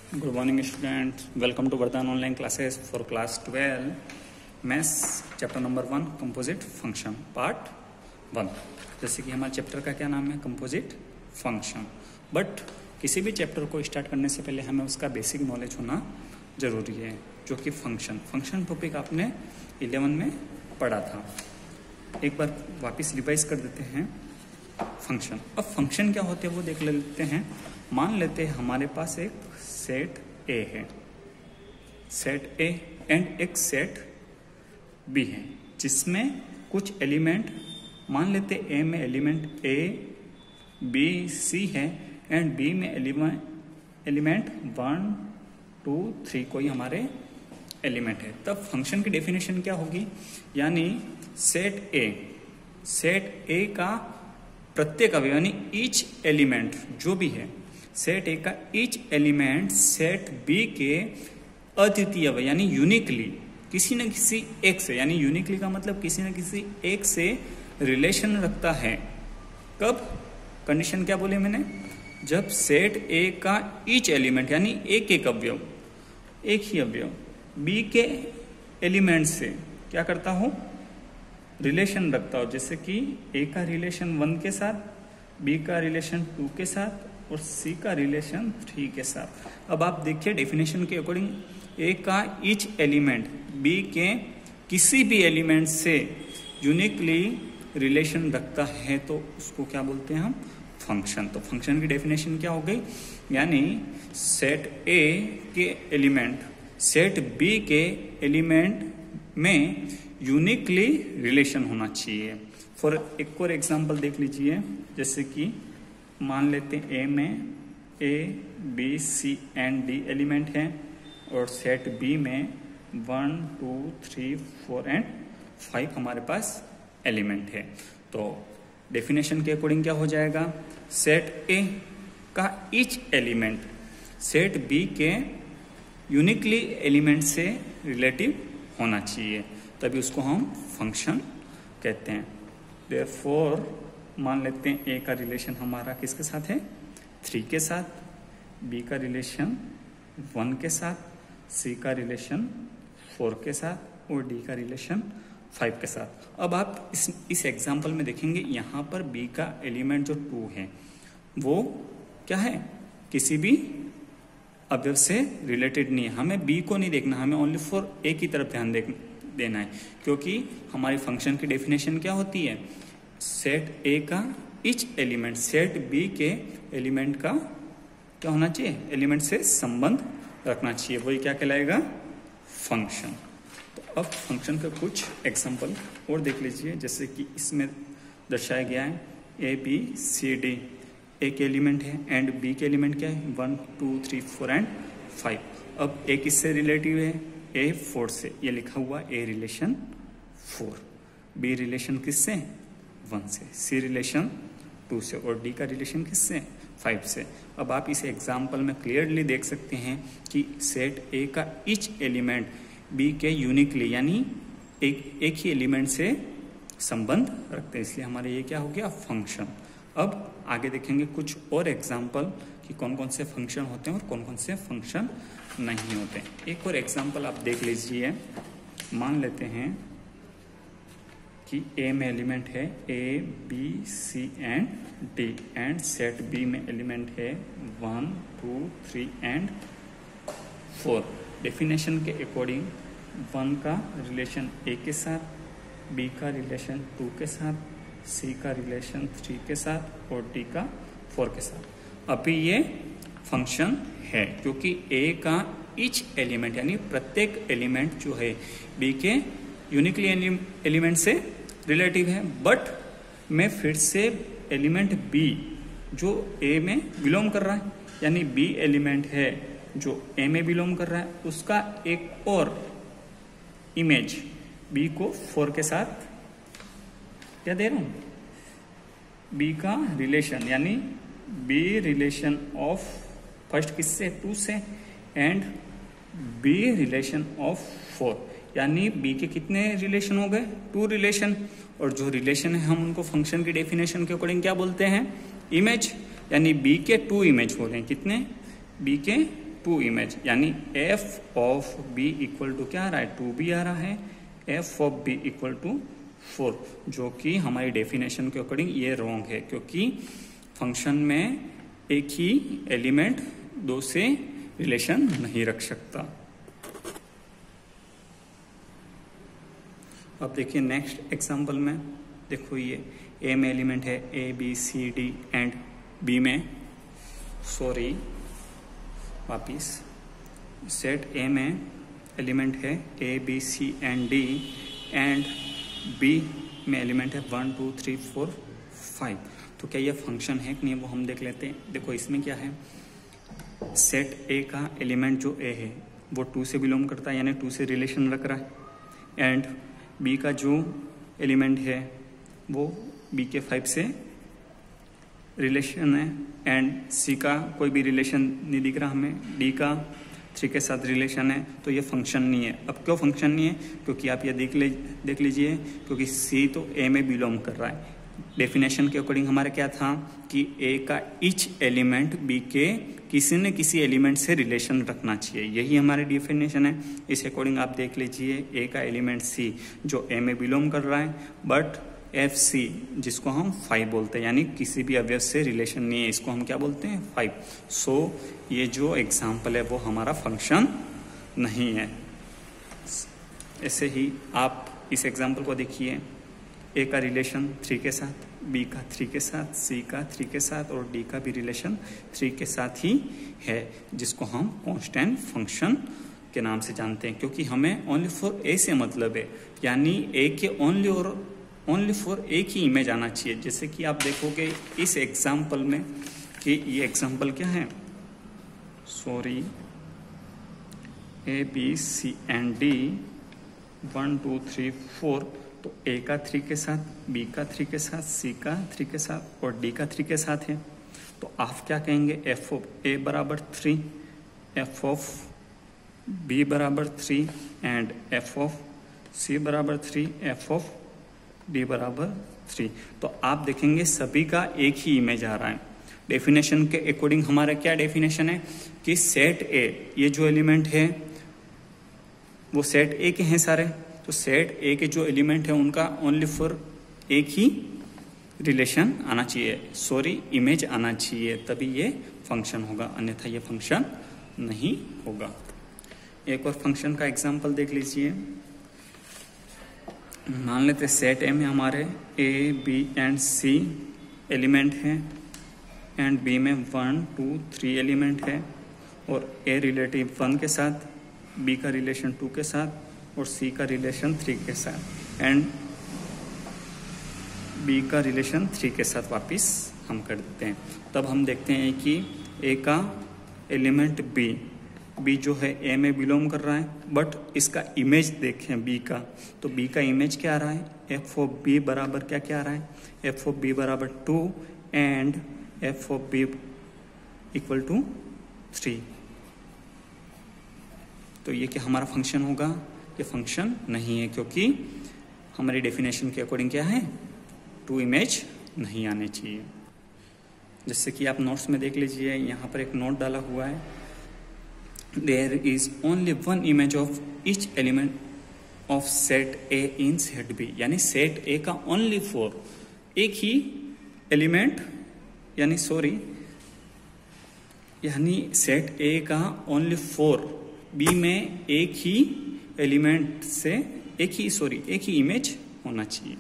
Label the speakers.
Speaker 1: Good morning students, welcome to Vardhan online classes for class 12 maths chapter number 1 composite function part 1। जैसे कि हमारे chapter का क्या नाम है, कंपोजिट फंक्शन। बट किसी भी चैप्टर को स्टार्ट करने से पहले हमें उसका बेसिक नॉलेज होना जरूरी है, जो कि फंक्शन टॉपिक आपने 11 में पढ़ा था। एक बार वापस रिवाइज कर देते हैं फंक्शन। अब फंक्शन क्या होते हैं वो देख लेते हैं। मान लेते हैं हमारे पास एक सेट ए है, सेट ए एंड एक सेट बी है, जिसमें कुछ एलिमेंट मान लेते ए में एलिमेंट ए बी सी है एंड बी में एलिमेंट 1 2 3 कोई हमारे एलिमेंट है। तब फंक्शन की डेफिनेशन क्या होगी, यानी सेट ए का प्रत्येक अवयव यानी ईच एलिमेंट जो भी है, सेट ए का ईच एलिमेंट सेट बी के अद्वितीय यानी यूनिकली किसी न किसी एक से, यानी यूनिकली का मतलब किसी न किसी एक से रिलेशन रखता है। कब, कंडीशन क्या बोली मैंने, जब सेट ए का ईच एलिमेंट यानी एक अवयव, एक ही अवयव बी के एलिमेंट से क्या करता हूं, रिलेशन रखता हूं। जैसे कि ए का रिलेशन 1 के साथ, बी का रिलेशन 2 के साथ और सी का रिलेशन 3 के साथ। अब आप देखिए डेफिनेशन के अकॉर्डिंग, ए का ईच एलिमेंट बी के किसी भी एलिमेंट से यूनिकली रिलेशन रखता है तो उसको क्या बोलते हैं हम, फंक्शन। तो फंक्शन की डेफिनेशन क्या हो गई, यानी सेट ए के एलिमेंट सेट बी के एलिमेंट में यूनिकली रिलेशन होना चाहिए। फॉर एक और एग्जांपल देख लीजिए, जैसे कि मान लेते हैं ए में A B C and D element है और सेट बी में 1 2 3 4 एंड 5 हमारे पास एलिमेंट है। तो डेफिनेशन के अकॉर्डिंग क्या हो जाएगा, सेट ए का ईच एलिमेंट सेट बी के यूनिकली एलिमेंट से रिलेटिव होना चाहिए, तभी उसको हम फंक्शन कहते हैं। देयरफॉर मान लेते हैं ए का रिलेशन हमारा किसके साथ है, 3 के साथ, बी का रिलेशन 1 के साथ, सी का रिलेशन 4 के साथ और डी का रिलेशन 5 के साथ। अब आप इस एग्जाम्पल में देखेंगे, यहाँ पर बी का एलिमेंट जो 2 है वो क्या है, किसी भी अवयव से रिलेटेड नहीं है। हमें बी को नहीं देखना, हमें ओनली फॉर ए की तरफ ध्यान देना है, क्योंकि हमारी फंक्शन की डेफिनेशन क्या होती है, सेट ए का ईच एलिमेंट सेट बी के एलिमेंट का क्या होना चाहिए, एलिमेंट से संबंध रखना चाहिए, वही क्या कहलाएगा, फंक्शन। तो अब फंक्शन का कुछ एग्जांपल और देख लीजिए, जैसे कि इसमें दर्शाया गया है ए बी सी डी एक एलिमेंट है एंड बी के एलिमेंट क्या है, 1 2 3 4 एंड 5। अब ए किससे रिलेटिव है, ए 4 से, ये लिखा हुआ ए रिलेशन 4, बी रिलेशन किससे 1 से, सी रिलेशन 2 से और डी का रिलेशन किससे 5 से। अब आप इस एग्जाम्पल में क्लियरली देख सकते हैं कि सेट ए का ईच एलिमेंट बी के यूनिकली यानी एक ही एलिमेंट से संबंध रखते हैं, इसलिए हमारे ये क्या हो गया, फंक्शन। अब आगे देखेंगे कुछ और एग्जाम्पल कि कौन कौन से फंक्शन होते हैं और कौन कौन से फंक्शन नहीं होते। एक और एग्जाम्पल आप देख लीजिए, मान लेते हैं कि ए में एलिमेंट है A B C and D and set B में एलिमेंट है 1 2 3 एंड 4। डेफिनेशन के अकॉर्डिंग 1 का रिलेशन ए के साथ, बी का रिलेशन 2 के साथ, सी का रिलेशन 3 के साथ और डी का 4 के साथ। अभी ये फंक्शन है क्योंकि ए का ईच एलिमेंट यानी प्रत्येक एलिमेंट जो है बी के यूनिकली एलिमेंट से रिलेटिव है। बट मैं फिर से एलिमेंट बी जो ए में बिलोंग कर रहा है, यानी बी एलिमेंट है जो ए में बिलोंग कर रहा है, उसका एक और इमेज बी को 4 के साथ क्या दे रहा हूं, बी का रिलेशन यानी बी रिलेशन ऑफ फर्स्ट किससे 2 से एंड बी रिलेशन ऑफ 4, यानी बी के कितने रिलेशन हो गए, 2 रिलेशन। और जो रिलेशन है हम उनको फंक्शन की डेफिनेशन के अकॉर्डिंग क्या बोलते हैं, इमेज, यानी बी के 2 इमेज हो रहे हैं, कितने, बी के टू इमेज, यानी f of B equal to क्या आ रहा है, 2b आ रहा है, f of B equal to 4, जो कि हमारी डेफिनेशन के अकॉर्डिंग ये रॉन्ग है, क्योंकि फंक्शन में एक ही एलिमेंट दो से रिलेशन नहीं रख सकता। अब देखिए नेक्स्ट एग्जांपल में, देखो ये ए में एलिमेंट है A B C D and B में, सॉरी वापिस, सेट ए में एलिमेंट है A B C and D and B में एलिमेंट है 1 2 3 4 5। तो क्या ये फंक्शन है कि नहीं वो हम देख लेते हैं। देखो इसमें क्या है, सेट ए का एलिमेंट जो ए है वो 2 से बिलोंग करता है, यानी 2 से रिलेशन रख रहा है, एंड बी का जो एलिमेंट है वो बी के 5 से रिलेशन है, एंड सी का कोई भी रिलेशन नहीं दिख रहा हमें, डी का 3 के साथ रिलेशन है, तो ये फंक्शन नहीं है। अब क्यों फंक्शन नहीं है, क्योंकि आप ये देख लीजिए, क्योंकि सी तो ए में बिलोंग कर रहा है। डेफिनेशन के अकॉर्डिंग हमारा क्या था कि ए का ईच एलिमेंट बी के किसी न किसी एलिमेंट से रिलेशन रखना चाहिए, यही हमारी डेफिनेशन है। इस अकॉर्डिंग आप देख लीजिए, ए का एलिमेंट सी जो ए में बिलोंग कर रहा है, बट एफ सी जिसको हम 5 बोलते हैं, यानी किसी भी अवयव से रिलेशन नहीं है, इसको हम क्या बोलते हैं 5। सो ये जो एग्जाम्पल है वो हमारा फंक्शन नहीं है। ऐसे ही आप इस एग्जाम्पल को देखिए, ए का रिलेशन 3 के साथ, बी का 3 के साथ, सी का 3 के साथ और डी का भी रिलेशन 3 के साथ ही है, जिसको हम कांस्टेंट फंक्शन के नाम से जानते हैं, क्योंकि हमें ओनली फॉर ए से मतलब है, यानी ए के ओनली फॉर एक ही इमेज आना चाहिए। जैसे कि आप देखोगे इस एग्जाम्पल में कि ये एग्जाम्पल क्या है, sorry, A B C and D 1 2 3 4, तो ए का 3 के साथ, बी का 3 के साथ, सी का 3 के साथ और डी का 3 के साथ है। तो आप क्या कहेंगे, एफ ऑफ ए बराबर 3, एफ ऑफ बी बराबर 3 एंड एफ ऑफ सी बराबर 3, एफ ऑफ डी बराबर 3। तो आप देखेंगे सभी का एक ही इमेज आ रहा है। डेफिनेशन के अकॉर्डिंग हमारा क्या डेफिनेशन है कि सेट ए, ये जो एलिमेंट है वो सेट ए के हैं सारे, तो सेट ए के जो एलिमेंट है उनका ओनली फॉर एक ही रिलेशन आना चाहिए, सॉरी इमेज आना चाहिए, तभी ये फंक्शन होगा, अन्यथा ये फंक्शन नहीं होगा। एक और फंक्शन का एग्जांपल देख लीजिए। मान लेते सेट ए में हमारे A B and C element हैं एंड बी में 1 2 3 एलिमेंट है, और ए रिलेटिव 1 के साथ, बी का रिलेशन 2 के साथ और सी का रिलेशन 3 के साथ एंड बी का रिलेशन 3 के साथ वापिस हम कर देते हैं। तब हम देखते हैं कि ए का एलिमेंट बी जो है ए में बिलोंग कर रहा है, बट इसका इमेज देखें बी का, तो बी का इमेज क्या आ रहा है, एफ ऑफ बी बराबर क्या आ रहा है, एफ ऑफ बी बराबर 2 and f of B equal to 3। तो ये क्या हमारा फंक्शन होगा, ये फंक्शन नहीं है, क्योंकि हमारी डेफिनेशन के अकॉर्डिंग क्या है, 2 इमेज नहीं आने चाहिए। जैसे कि आप नोट्स में देख लीजिए, यहाँ पर एक नोट डाला हुआ है, there is only 1 image of each element of set A in set B, यानी सेट ए का ओनली फॉर एक ही एलिमेंट, यानी सेट ए का ओनली फॉर बी में एक ही एलिमेंट से एक ही इमेज होना चाहिए।